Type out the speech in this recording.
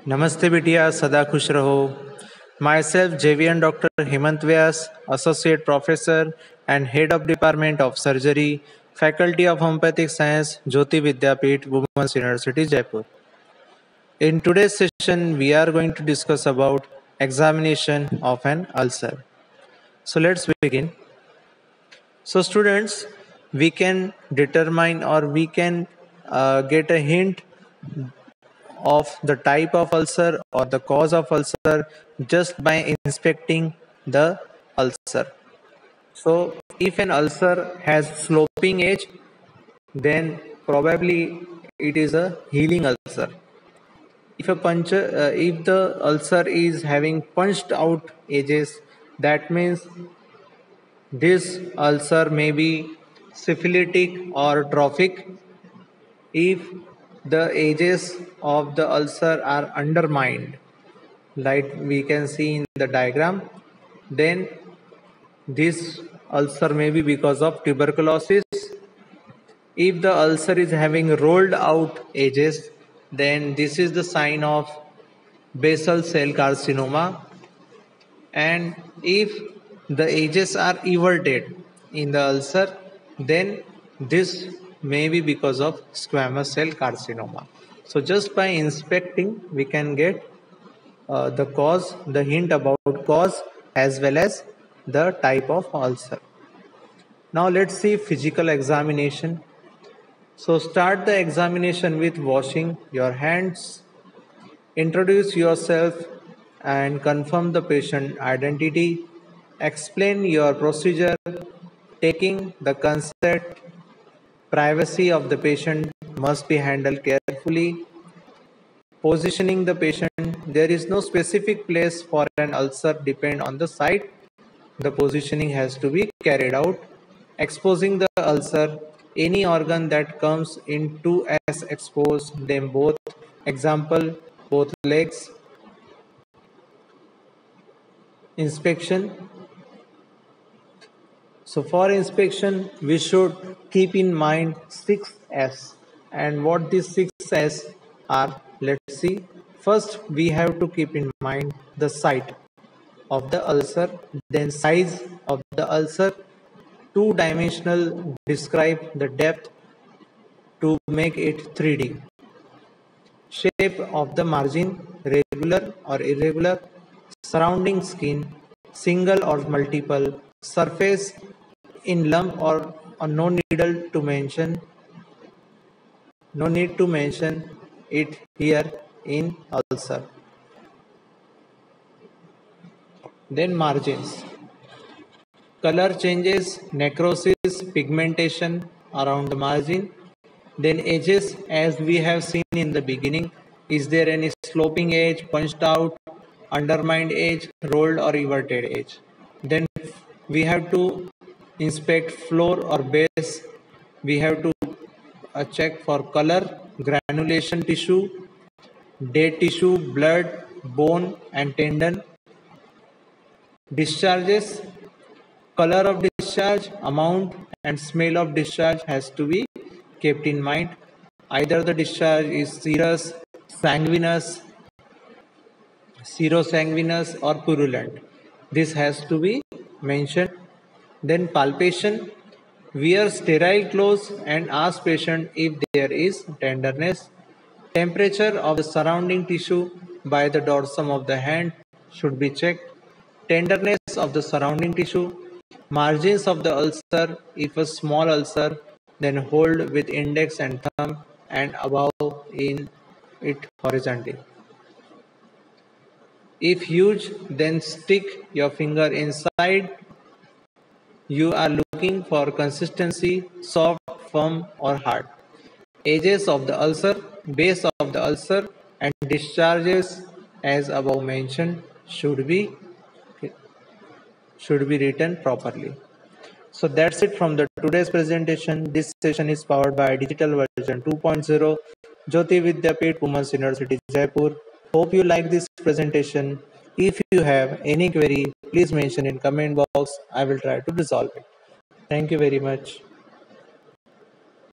नमस्ते बिटिया, सदा खुश रहो। Myself, JVN Dr. Hemant Vyas, Associate Professor and Head of Department of Surgery, Faculty of Homeopathic Science, Jyoti Vidyapeeth, Women's University, Jaipur. In today's session, we are going to discuss about examination of an ulcer. So let's begin. So students, we can determine or we can get a hint of the type of ulcer or the cause of ulcer just by inspecting the ulcer. So if an ulcer has sloping edge, then probably it is a healing ulcer. If the ulcer is having punched out edges, that means this ulcer may be syphilitic or trophic. If the edges of the ulcer are undermined, like we can see in the diagram, then this ulcer may be because of tuberculosis. If the ulcer is having rolled out edges, then this is the sign of basal cell carcinoma. And if the edges are everted in the ulcer, then this may be because of squamous cell carcinoma. So just by inspecting, we can get the cause, the hint about cause as well as the type of ulcer. Now let's see physical examination. So start the examination with washing your hands. Introduce yourself and confirm the patient identity. Explain your procedure, taking the consent. Privacy of the patient must be handled carefully. Positioning the patient. There is no specific place for an ulcer depend on the site. The positioning has to be carried out. Exposing the ulcer. Any organ that comes into as exposed them both. Example, both legs. Inspection. So for inspection, we should keep in mind 6S. And what these 6S are, let's see. First, we have to keep in mind the site of the ulcer, then size of the ulcer, two-dimensional, describe the depth to make it 3D. Shape of the margin, regular or irregular, surrounding skin, single or multiple, surface in lump or no needle to mention, no need to mention it here in ulcer. Then margins. Color changes, necrosis, pigmentation around the margin. Then edges, as we have seen in the beginning. Is there any sloping edge, punched out, undermined edge, rolled or everted edge? Then we have to inspect floor or base. We have to check for color, granulation tissue, dead tissue, blood, bone and tendon. Discharges, color of discharge, amount and smell of discharge has to be kept in mind. Either the discharge is serous, sanguinous, serosanguinous or purulent. This has to be mentioned. Then palpation, wear sterile clothes and ask patient if there is tenderness. Temperature of the surrounding tissue by the dorsum of the hand should be checked. Tenderness of the surrounding tissue. Margins of the ulcer, if a small ulcer, then hold with index and thumb and above in it horizontally. If huge, then stick your finger inside. You are looking for consistency, soft, firm or hard. Edges of the ulcer, base of the ulcer and discharges as above mentioned should be written properly. So that's it from the today's presentation. This session is powered by Digital Version 2.0, Jyoti Vidyapeeth, Women's University, Jaipur. Hope you like this presentation. If you have any query, please mention in comment box. I will try to resolve it. Thank you very much.